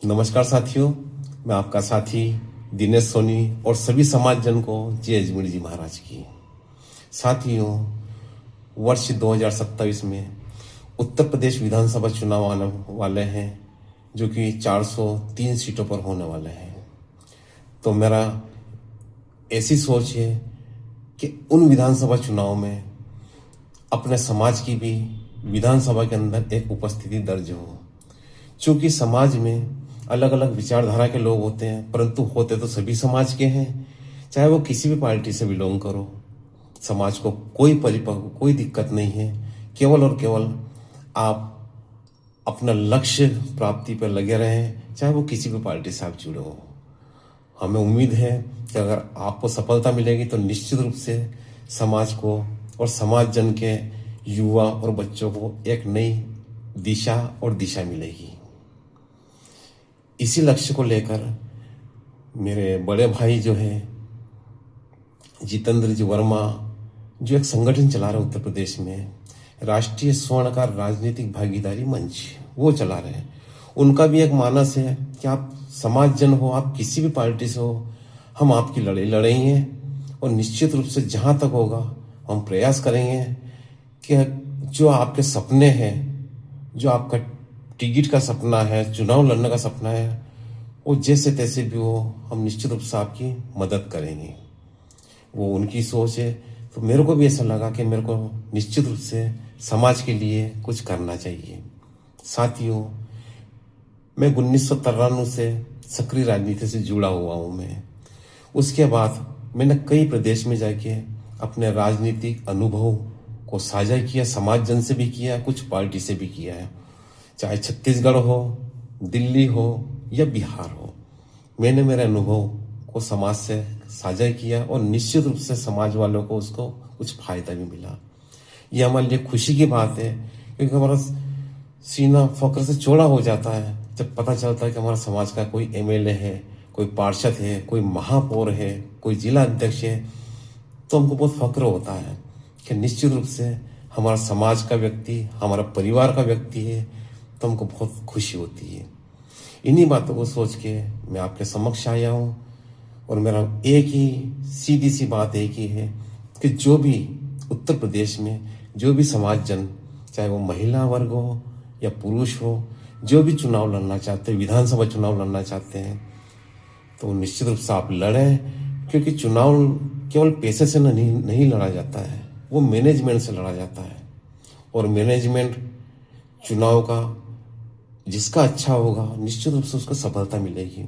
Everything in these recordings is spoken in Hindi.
नमस्कार साथियों, मैं आपका साथी दिनेश सोनी और सभी समाजजन को जय अजमेर जी महाराज की। साथियों, वर्ष 2027 में उत्तर प्रदेश विधानसभा चुनाव आने वाले हैं, जो कि 403 सीटों पर होने वाले हैं। तो मेरा ऐसी सोच है कि उन विधानसभा चुनाव में अपने समाज की भी विधानसभा के अंदर एक उपस्थिति दर्ज हो। चूंकि समाज में अलग अलग विचारधारा के लोग होते हैं, परंतु होते तो सभी समाज के हैं, चाहे वो किसी भी पार्टी से बिलोंग करो। समाज को कोई दिक्कत नहीं है। केवल और केवल आप अपना लक्ष्य प्राप्ति पर लगे रहें, चाहे वो किसी भी पार्टी से आप जुड़े हो। हमें उम्मीद है कि अगर आपको सफलता मिलेगी तो निश्चित रूप से समाज को और समाज जन के युवा और बच्चों को एक नई दिशा मिलेगी। इसी लक्ष्य को लेकर मेरे बड़े भाई जो है जितेंद्र जी वर्मा, जो एक संगठन चला रहे उत्तर प्रदेश में, राष्ट्रीय स्वर्णकार राजनीतिक भागीदारी मंच, वो चला रहे हैं। उनका भी एक मानस है कि आप समाज जन हो, आप किसी भी पार्टी से हो, हम आपकी लड़ाई लड़ेंगे और निश्चित रूप से जहां तक होगा हम प्रयास करेंगे कि जो आपके सपने हैं, जो आपका टिकट का सपना है, चुनाव लड़ने का सपना है, वो जैसे तैसे भी हो, हम निश्चित रूप से आपकी मदद करेंगे। वो उनकी सोच है। तो मेरे को भी ऐसा लगा कि मेरे को निश्चित रूप से समाज के लिए कुछ करना चाहिए। साथियों, मैं 1993 से सक्रिय राजनीति से जुड़ा हुआ हूँ। मैं उसके बाद मैंने कई प्रदेश में जाके अपने राजनीतिक अनुभव को साझा किया, समाज जन से भी किया, कुछ पार्टी से भी किया है। चाहे छत्तीसगढ़ हो, दिल्ली हो या बिहार हो, मैंने मेरे अनुभव को समाज से साझा किया और निश्चित रूप से समाज वालों को उसको कुछ फायदा भी मिला। ये हमारे लिए खुशी की बात है, क्योंकि हमारा सीना फक्र से चौड़ा हो जाता है जब पता चलता है कि हमारा समाज का कोई एमएलए है, कोई पार्षद है, कोई महापौर है, कोई जिला अध्यक्ष है। तो हमको बहुत फक्र होता है कि निश्चित रूप से हमारा समाज का व्यक्ति, हमारा परिवार का व्यक्ति है, तो हमको बहुत खुशी होती है। इन्हीं बातों को सोच के मैं आपके समक्ष आया हूँ और मेरा एक ही सीधी सी बात एक ही है कि जो भी उत्तर प्रदेश में जो भी समाज जन, चाहे वो महिला वर्ग हो या पुरुष हो, जो भी चुनाव लड़ना चाहते हैं, विधानसभा चुनाव लड़ना चाहते हैं, तो निश्चित रूप से आप लड़ें। क्योंकि चुनाव केवल पैसे से नहीं लड़ा जाता है, वो मैनेजमेंट से लड़ा जाता है। और मैनेजमेंट चुनाव का जिसका अच्छा होगा, निश्चित रूप से उसको सफलता मिलेगी।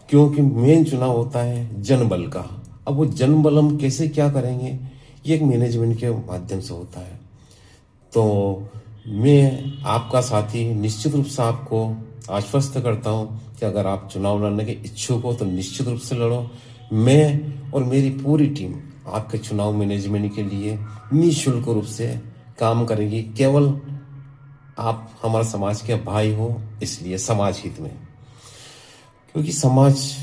क्योंकि मेन चुनाव होता है जनबल का। अब वो जनबल हम कैसे क्या करेंगे, ये एक मैनेजमेंट के माध्यम से होता है। तो मैं आपका साथी निश्चित रूप से आपको आश्वस्त करता हूँ कि अगर आप चुनाव लड़ने के इच्छुक हो तो निश्चित रूप से लड़ो। मैं और मेरी पूरी टीम आपके चुनाव मैनेजमेंट के लिए निःशुल्क रूप से काम करेगी। केवल आप हमारे समाज के भाई हो, इसलिए समाज हित में। क्योंकि समाज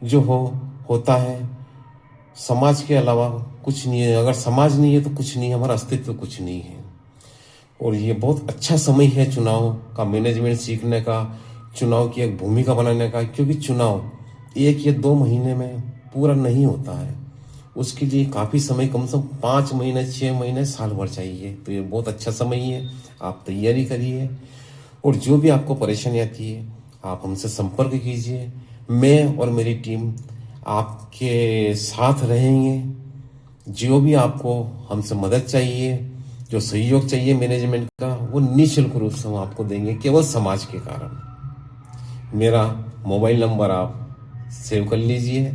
जो होता है, समाज के अलावा कुछ नहीं है। अगर समाज नहीं है तो कुछ नहीं है, हमारा अस्तित्व कुछ नहीं है। और ये बहुत अच्छा समय है चुनाव का मैनेजमेंट सीखने का, चुनाव की एक भूमिका बनाने का। क्योंकि चुनाव 1 या 2 महीने में पूरा नहीं होता है, उसके लिए काफ़ी समय, कम से कम 5 महीने, 6 महीने, साल भर चाहिए। तो ये बहुत अच्छा समय है, आप तैयारी करिए। और जो भी आपको परेशानी आती है आप हमसे संपर्क कीजिए। मैं और मेरी टीम आपके साथ रहेंगे। जो भी आपको हमसे मदद चाहिए, जो सहयोग चाहिए मैनेजमेंट का, वो निःशुल्क रूप से हम आपको देंगे, केवल समाज के कारण। मेरा मोबाइल नंबर आप सेव कर लीजिए,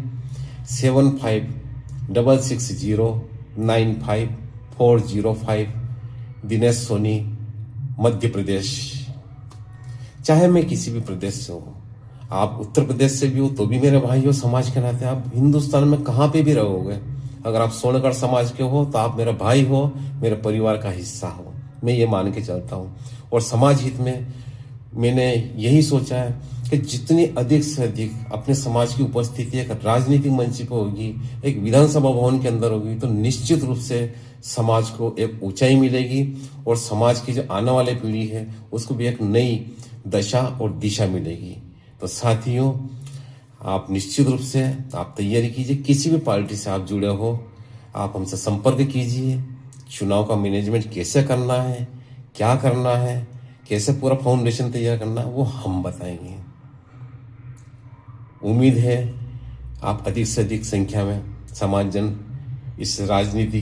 7566095405, दिनेश सोनी, मध्य प्रदेश। चाहे मैं किसी भी प्रदेश से हूँ, आप उत्तर प्रदेश से भी हो तो भी मेरे भाई हो समाज के नाते। आप हिंदुस्तान में कहाँ पे भी रहोगे, अगर आप स्वर्णकार समाज के हो तो आप मेरा भाई हो, मेरे परिवार का हिस्सा हो। मैं ये मान के चलता हूँ। और समाज हित में मैंने यही सोचा है कि जितनी अधिक से अधिक अपने समाज की उपस्थिति एक राजनीतिक मंच पर होगी, एक विधानसभा भवन के अंदर होगी, तो निश्चित रूप से समाज को एक ऊंचाई मिलेगी और समाज की जो आने वाली पीढ़ी है उसको भी एक नई दशा और दिशा मिलेगी। तो तो साथियों, आप निश्चित रूप से आप तैयारी कीजिए, किसी भी पार्टी से आप जुड़े हो आप हमसे संपर्क कीजिए। चुनाव का मैनेजमेंट कैसे करना है, क्या करना है, कैसे पूरा फाउंडेशन तैयार करना है, वो हम बताएंगे। उम्मीद है आप अधिक से अधिक संख्या में समाज जन इस राजनीति